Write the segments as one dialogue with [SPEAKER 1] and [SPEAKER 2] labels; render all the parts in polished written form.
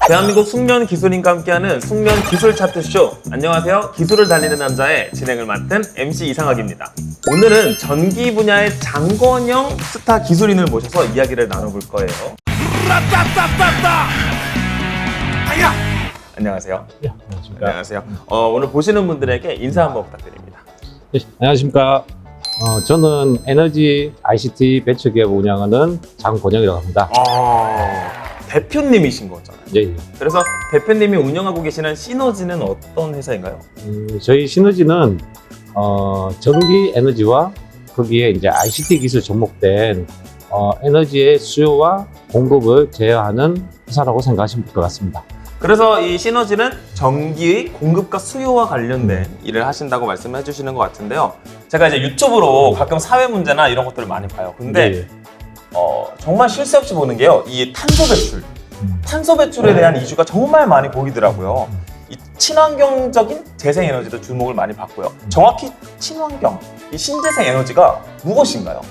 [SPEAKER 1] 대한민국 숙련 기술인과 함께하는 숙련 기술 차트쇼. 안녕하세요. 기술을 달리는 남자의 진행을 맡은 MC 이상학입니다. 오늘은 전기 분야의 장건영 스타 기술인을 모셔서 이야기를 나눠볼 거예요. 안녕하세요.
[SPEAKER 2] 네, 안녕하십니까.
[SPEAKER 1] 안녕하세요. 오늘 보시는 분들에게 인사 한번 부탁드립니다.
[SPEAKER 2] 네, 안녕하십니까. 저는 에너지 ICT 벤처기업 운영하는 장건영이라고 합니다.
[SPEAKER 1] 대표님이신 거잖아요.
[SPEAKER 2] 예.
[SPEAKER 1] 그래서 대표님이 운영하고 계시는 시너지는 어떤 회사인가요?
[SPEAKER 2] 저희 시너지는 전기 에너지와 거기에 이제 ICT 기술 접목된 에너지의 수요와 공급을 제어하는 회사라고 생각하시면 될 것 같습니다.
[SPEAKER 1] 그래서 이 시너지는 전기의 공급과 수요와 관련된 일을 하신다고 말씀해 주시는 것 같은데요. 제가 이제 유튜브로 가끔 사회 문제나 이런 것들을 많이 봐요. 근데
[SPEAKER 2] 예.
[SPEAKER 1] 정말 쉴 새 없이 보는 게요. 이 탄소 배출. 탄소 배출에 대한 이슈가 정말 많이 보이더라고요. 이 친환경적인 재생에너지도 주목을 많이 받고요. 정확히 친환경, 이 신재생 에너지가 무엇인가요?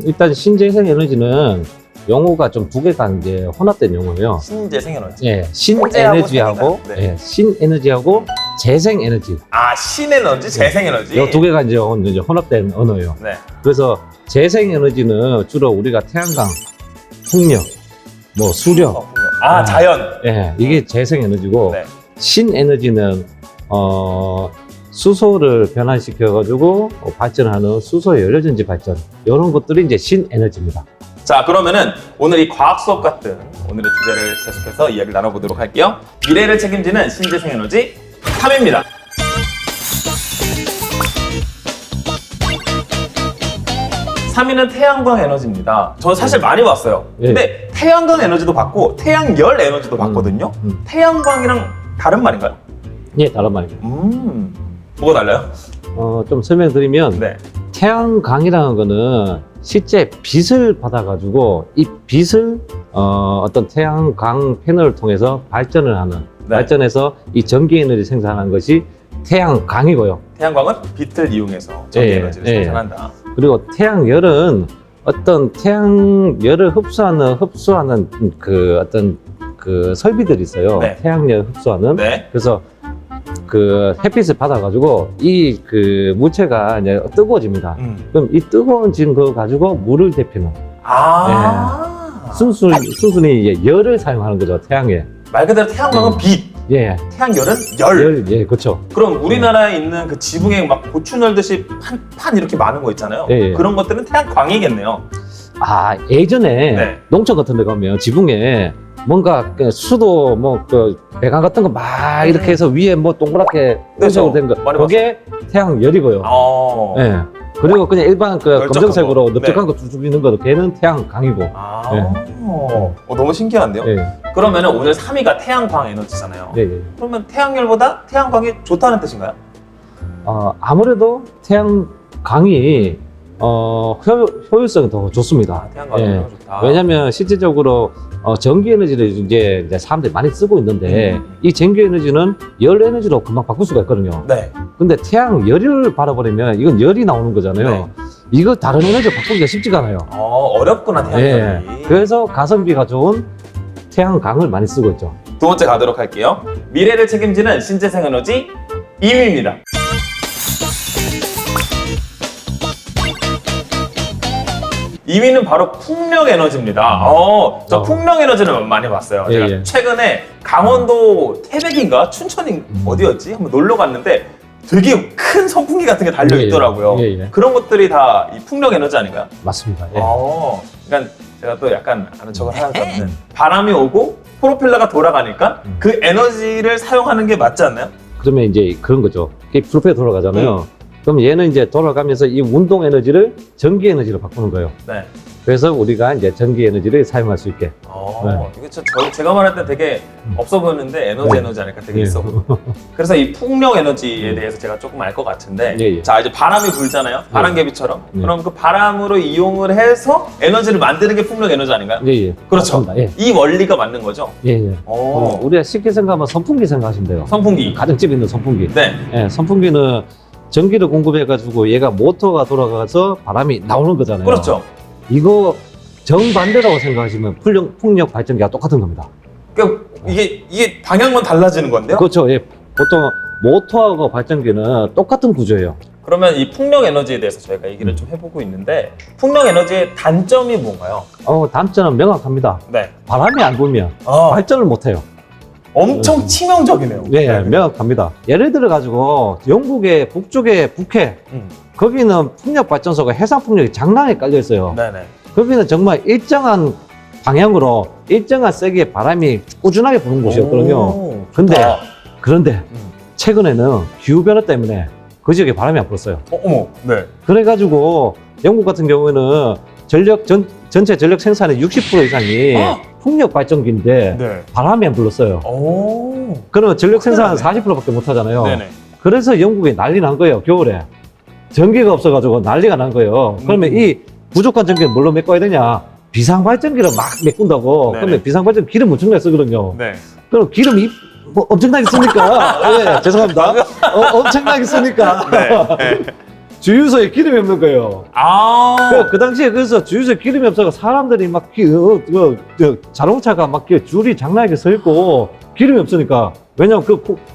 [SPEAKER 2] 일단 신재생 에너지는 용어가 좀 두 개가 이제 혼합된 용어예요.
[SPEAKER 1] 신재생 에너지.
[SPEAKER 2] 예, 신에너지하고
[SPEAKER 1] 네.
[SPEAKER 2] 예, 신에너지하고 재생에너지.
[SPEAKER 1] 신에너지, 재생에너지.
[SPEAKER 2] 이 두 개가 이제 혼합된 언어예요.
[SPEAKER 1] 네.
[SPEAKER 2] 그래서 재생에너지는 주로 우리가 태양광, 풍력, 뭐 수력,
[SPEAKER 1] 자연.
[SPEAKER 2] 예, 이게 재생에너지고
[SPEAKER 1] 네.
[SPEAKER 2] 신에너지는 수소를 변환시켜가지고 발전하는 수소 연료전지 발전 이런 것들이 이제 신에너지입니다.
[SPEAKER 1] 자, 그러면은 오늘 이 과학 수업 같은 오늘의 주제를 계속해서 이야기를 나눠보도록 할게요. 미래를 책임지는 신재생 에너지 3입니다. 3위는 태양광 에너지입니다. 저 사실 많이 봤어요. 근데 태양광 에너지도 받고 태양열 에너지도 받거든요. 태양광이랑 다른 말인가요?
[SPEAKER 2] 예, 다른 말입니다.
[SPEAKER 1] 뭐가 달라요?
[SPEAKER 2] 좀 설명드리면
[SPEAKER 1] 네.
[SPEAKER 2] 태양광이라는 거는 실제 빛을 받아가지고 이 빛을 어떤 태양광 패널을 통해서 발전을 하는 발전해서 이 전기 에너지 생산하는 것이 태양광이고요.
[SPEAKER 1] 태양광은 빛을 이용해서 전기 에너지를 생산한다.
[SPEAKER 2] 그리고 태양열은 어떤 태양열을 흡수하는 그 어떤 그 설비들이 있어요.
[SPEAKER 1] 네.
[SPEAKER 2] 태양열 흡수하는.
[SPEAKER 1] 네.
[SPEAKER 2] 그래서 그 햇빛을 받아가지고 이 그 물체가 이제 뜨거워집니다. 그럼 이 뜨거워진 거 가지고 물을 데피는. 순순히 이제 열을 사용하는 거죠. 태양에.
[SPEAKER 1] 말 그대로 태양광은 빛.
[SPEAKER 2] 예.
[SPEAKER 1] 태양열은 열.
[SPEAKER 2] 예, 그렇죠.
[SPEAKER 1] 그럼 우리나라에 있는 그 지붕에 막 고추 널듯이 판 이렇게 많은 거 있잖아요.
[SPEAKER 2] 예.
[SPEAKER 1] 그런 것들은 태양광이겠네요.
[SPEAKER 2] 예전에
[SPEAKER 1] 네.
[SPEAKER 2] 농촌 같은 데 가면 지붕에 뭔가 그 수도 뭐 그 배관 같은 거 막 이렇게 해서 위에 뭐 동그랗게
[SPEAKER 1] 그렇죠.
[SPEAKER 2] 된 거.
[SPEAKER 1] 많이
[SPEAKER 2] 그게 태양열이고요. 예. 그리고 그냥 일반 그
[SPEAKER 1] 넓적한
[SPEAKER 2] 검정색으로
[SPEAKER 1] 거.
[SPEAKER 2] 넓적한 거 쭉 있는 거도 걔는 태양광이고.
[SPEAKER 1] 너무 신기한데요?
[SPEAKER 2] 예.
[SPEAKER 1] 그러면 오늘 3위가 태양광 에너지잖아요.
[SPEAKER 2] 예, 예.
[SPEAKER 1] 그러면 태양열보다 태양광이 좋다는 뜻인가요?
[SPEAKER 2] 아무래도 태양광이 효율성이 더 좋습니다.
[SPEAKER 1] 태양광이
[SPEAKER 2] 예.
[SPEAKER 1] 너무 좋다.
[SPEAKER 2] 왜냐하면 실질적으로 전기 에너지를 이제 사람들이 많이 쓰고 있는데 이 전기 에너지는 열 에너지로 금방 바꿀 수가 있거든요.
[SPEAKER 1] 네.
[SPEAKER 2] 근데 태양열을 받아버리면 이건 열이 나오는 거잖아요.
[SPEAKER 1] 네.
[SPEAKER 2] 이거 다른 에너지로 바꾸기가 쉽지가 않아요.
[SPEAKER 1] 어렵구나, 태양열이.
[SPEAKER 2] 그래서 가성비가 좋은 태양광을 많이 쓰고 있죠.
[SPEAKER 1] 두 번째 가도록 할게요. 미래를 책임지는 신재생 에너지 2위입니다. 2위는 바로 풍력 에너지입니다. 저 풍력 에너지는 많이 봤어요.
[SPEAKER 2] 예,
[SPEAKER 1] 제가
[SPEAKER 2] 예.
[SPEAKER 1] 최근에 강원도 태백인가 춘천인 어디였지? 한번 놀러 갔는데 되게 큰 선풍기 같은 게 달려 있더라고요.
[SPEAKER 2] 예, 예.
[SPEAKER 1] 그런 것들이 다 이 풍력 에너지 아닌가요?
[SPEAKER 2] 맞습니다. 예.
[SPEAKER 1] 그러니까 제가 또 약간 아는 척을 하자면 바람이 오고 프로펠러가 돌아가니까 그 에너지를 사용하는 게 맞지 않나요?
[SPEAKER 2] 그러면 이제 그런 거죠. 이게 프로펠러 돌아가잖아요. 그럼 얘는 이제 돌아가면서 이 운동 에너지를 전기 에너지로 바꾸는 거예요.
[SPEAKER 1] 네.
[SPEAKER 2] 그래서 우리가 이제 전기 에너지를 사용할 수 있게.
[SPEAKER 1] 이게 제가 말할 때 되게 없어 보였는데 에너지 아닐까 되게
[SPEAKER 2] 예.
[SPEAKER 1] 있어 보여. 그래서 이 풍력 에너지에 대해서 제가 조금 알 것 같은데
[SPEAKER 2] 예, 예.
[SPEAKER 1] 자, 이제 바람이 불잖아요. 바람개비처럼. 그럼 그 바람으로 이용을 해서 에너지를 만드는 게 풍력 에너지 아닌가요?
[SPEAKER 2] 예, 예.
[SPEAKER 1] 그렇죠.
[SPEAKER 2] 맞습니다. 예.
[SPEAKER 1] 이 원리가 맞는 거죠.
[SPEAKER 2] 예, 예. 우리가 쉽게 생각하면 선풍기 생각하시면 돼요.
[SPEAKER 1] 선풍기.
[SPEAKER 2] 가정집에 있는 선풍기.
[SPEAKER 1] 네.
[SPEAKER 2] 예, 선풍기는 전기를 공급해가지고 얘가 모터가 돌아가서 바람이 나오는 거잖아요.
[SPEAKER 1] 그렇죠.
[SPEAKER 2] 이거 정반대라고 생각하시면 풍력 발전기가 똑같은 겁니다.
[SPEAKER 1] 그러니까 이게 방향만 달라지는 건데요?
[SPEAKER 2] 그렇죠. 예. 보통 모터하고 발전기는 똑같은 구조예요.
[SPEAKER 1] 그러면 이 풍력 에너지에 대해서 저희가 얘기를 좀 해보고 있는데 풍력 에너지의 단점이 뭔가요?
[SPEAKER 2] 단점은 명확합니다.
[SPEAKER 1] 네.
[SPEAKER 2] 바람이 안 불면
[SPEAKER 1] 아,
[SPEAKER 2] 발전을 못해요.
[SPEAKER 1] 엄청 치명적이네요.
[SPEAKER 2] 네, 명확합니다. 예를 들어 가지고 영국의 북쪽의 북해 거기는 풍력 발전소가 해상 풍력이 장난에 깔려 있어요.
[SPEAKER 1] 네네.
[SPEAKER 2] 거기는 정말 일정한 방향으로 일정한 세기의 바람이 꾸준하게 부는 곳이었거든요.
[SPEAKER 1] 오,
[SPEAKER 2] 근데
[SPEAKER 1] 좋다.
[SPEAKER 2] 그런데 최근에는 기후 변화 때문에 그 지역에 바람이 안 불었어요.
[SPEAKER 1] 어머, 네.
[SPEAKER 2] 그래가지고 영국 같은 경우에는 전체 전력 생산의 60% 이상이 풍력 발전기인데
[SPEAKER 1] 네.
[SPEAKER 2] 바람이 안 불렀어요.
[SPEAKER 1] 오.
[SPEAKER 2] 그러면 전력 생산은
[SPEAKER 1] 큰일
[SPEAKER 2] 40%밖에 못 하잖아요.
[SPEAKER 1] 네네.
[SPEAKER 2] 그래서 영국이 난리 난 거예요, 겨울에. 전기가 없어가지고 난리가 난 거예요. 그러면 이 부족한 전기를 뭘로 메꿔야 되냐? 비상발전기를 막 메꾼다고.
[SPEAKER 1] 네네.
[SPEAKER 2] 그러면 비상발전기 기름 엄청나게 쓰거든요.
[SPEAKER 1] 네.
[SPEAKER 2] 그럼 기름이 뭐 엄청나게 쓰니까. 네, 죄송합니다. 엄청나게 쓰니까.
[SPEAKER 1] 네.
[SPEAKER 2] 주유소에 기름이 없는 거예요.
[SPEAKER 1] 아.
[SPEAKER 2] 그 당시에 그래서 주유소에 기름이 없어서 사람들이 막 자동차가 막 줄이 장난하게 서 있고 기름이 없으니까. 왜냐면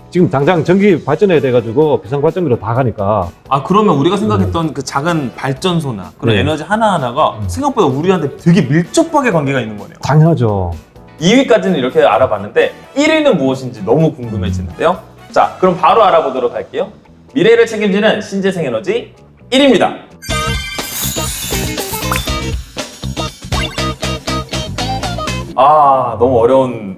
[SPEAKER 2] 지금 당장 전기 발전해야 돼가지고 비상발전기로 다 가니까.
[SPEAKER 1] 아, 그러면 우리가 생각했던 그 작은 발전소나 그런
[SPEAKER 2] 네.
[SPEAKER 1] 에너지 하나하나가 생각보다 우리한테 되게 밀접하게 관계가 있는 거네요.
[SPEAKER 2] 당연하죠. 2위까지는
[SPEAKER 1] 이렇게 알아봤는데 1위는 무엇인지 너무 궁금해지는데요. 자, 그럼 바로 알아보도록 할게요. 미래를 책임지는 신재생 에너지 1위입니다. 아, 너무 어려운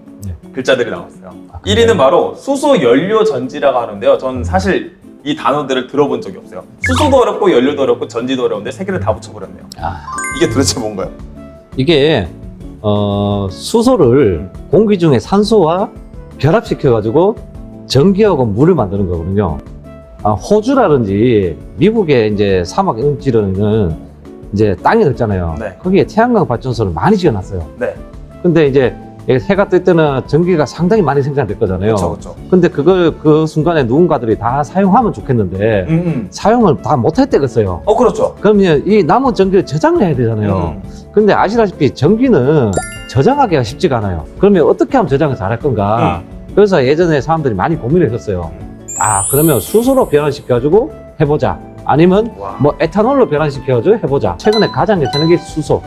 [SPEAKER 1] 글자들이 나왔어요. 1위는 바로 수소 연료 전지라고 하는데요. 전 사실 이 단어들을 들어본 적이 없어요. 수소도 어렵고 연료도 어렵고 전지도 어려운데 세 개를 다 붙여버렸네요. 이게 도대체 뭔가요?
[SPEAKER 2] 이게 수소를 공기 중에 산소와 결합시켜가지고 전기하고 물을 만드는 거거든요. 호주라든지 미국의 이제 사막 음지로는 이제 땅이 넓잖아요.
[SPEAKER 1] 네.
[SPEAKER 2] 거기에 태양광 발전소를 많이 지어놨어요.
[SPEAKER 1] 네.
[SPEAKER 2] 근데 이제 해가 뜰 때는 전기가 상당히 많이 생산될 거잖아요.
[SPEAKER 1] 그렇죠.
[SPEAKER 2] 근데 그 순간에 누군가들이 다 사용하면 좋겠는데 사용을 다 못할 때가 있어요.
[SPEAKER 1] 그렇죠.
[SPEAKER 2] 그러면 이 남은 전기를 저장을 해야 되잖아요. 근데 아시다시피 전기는 저장하기가 쉽지가 않아요. 그러면 어떻게 하면 저장을 잘할 건가? 그래서 예전에 사람들이 많이 고민을 했었어요. 그러면 수소로 변환시켜가지고 해보자. 아니면
[SPEAKER 1] 와.
[SPEAKER 2] 뭐 에탄올로 변환시켜가지고 해보자. 최근에 가장 괜찮은 게 수소.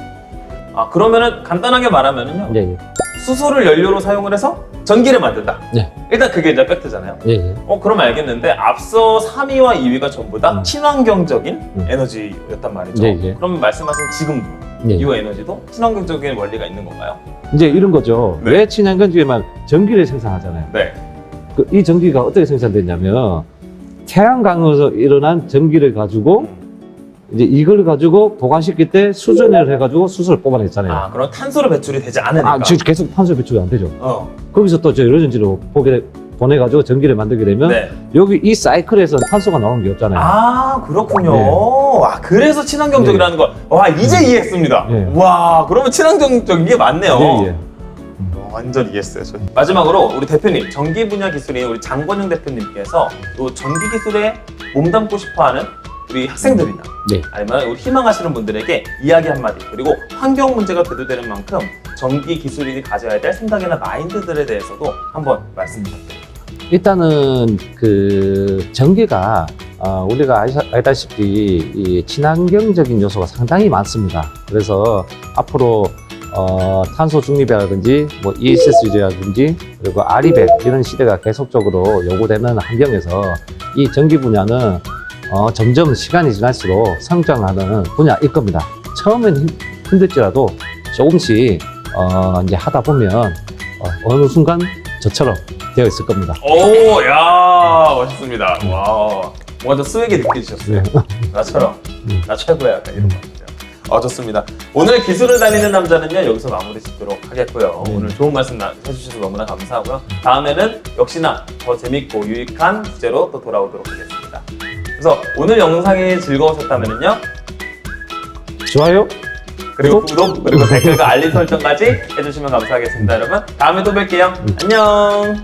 [SPEAKER 1] 그러면은 간단하게 말하면은요.
[SPEAKER 2] 예, 예.
[SPEAKER 1] 수소를 연료로 사용을 해서 전기를 만든다.
[SPEAKER 2] 네.
[SPEAKER 1] 일단 그게 이제 팩트잖아요.
[SPEAKER 2] 예, 예.
[SPEAKER 1] 그럼 알겠는데 앞서 3위와 2위가 전부 다 친환경적인
[SPEAKER 2] 음.
[SPEAKER 1] 에너지였단 말이죠.
[SPEAKER 2] 예, 예.
[SPEAKER 1] 그럼 말씀하신 지금
[SPEAKER 2] 예.
[SPEAKER 1] 이 에너지도 친환경적인 원리가 있는 건가요?
[SPEAKER 2] 이제 이런 거죠.
[SPEAKER 1] 네.
[SPEAKER 2] 왜 친환경적이면 전기를 생산하잖아요.
[SPEAKER 1] 네.
[SPEAKER 2] 이 전기가 어떻게 생산되냐면 태양광에서 일어난 전기를 가지고 이제 이걸 가지고 보관시킬 때 수전을 해가지고 수소를 뽑아냈잖아요.
[SPEAKER 1] 그럼 탄소로 배출이 되지 않으니까.
[SPEAKER 2] 지금 계속 탄소 배출이 안 되죠.
[SPEAKER 1] 어.
[SPEAKER 2] 거기서 또 저 여전지로 보내가지고 전기를 만들게 되면
[SPEAKER 1] 네.
[SPEAKER 2] 여기 이 사이클에서 탄소가 나오는 게 없잖아요.
[SPEAKER 1] 그렇군요.
[SPEAKER 2] 네.
[SPEAKER 1] 그래서 친환경적이라는 거. 와, 이제 이해했습니다.
[SPEAKER 2] 네.
[SPEAKER 1] 와, 그러면 친환경적인 게 맞네요.
[SPEAKER 2] 예, 예.
[SPEAKER 1] 완전 이해했어요. 저. 마지막으로 우리 대표님, 전기 분야 기술인 우리 장권영 대표님께서 또 전기 기술에 몸담고 싶어하는 우리 학생들이나
[SPEAKER 2] 네.
[SPEAKER 1] 아니면 우리 희망하시는 분들에게 이야기 한마디, 그리고 환경 문제가 대두되는 만큼 전기 기술인이 가져야 될 생각이나 마인드들에 대해서도 한번 말씀 부탁드립니다.
[SPEAKER 2] 일단은 그 전기가 우리가 알다시피 이 친환경적인 요소가 상당히 많습니다. 그래서 앞으로 탄소 중립이라든지 뭐 ESS라든지 그리고 아리백 이런 시대가 계속적으로 요구되는 환경에서 이 전기 분야는 점점 시간이 지날수록 성장하는 분야일 겁니다. 처음엔 힘들지라도 조금씩 이제 하다 보면 어느 순간 저처럼 되어 있을 겁니다.
[SPEAKER 1] 오, 야, 멋있습니다. 와, 뭔가 더 스웩이 느껴지셨어요.
[SPEAKER 2] 네.
[SPEAKER 1] 나처럼, 나 최고야, 약간 이런 거 같아요. 좋습니다. 오늘 기술을 다니는 남자는요, 여기서 마무리 짓도록 하겠고요. 오늘 좋은 말씀 해주셔서 너무나 감사하고요. 다음에는 역시나 더 재밌고 유익한 주제로 또 돌아오도록 하겠습니다. 그래서 오늘 영상이 즐거우셨다면요,
[SPEAKER 2] 좋아요.
[SPEAKER 1] 그리고 구독, 그리고 댓글과 알림 설정까지 해주시면 감사하겠습니다, 여러분. 다음에 또 뵐게요. 안녕.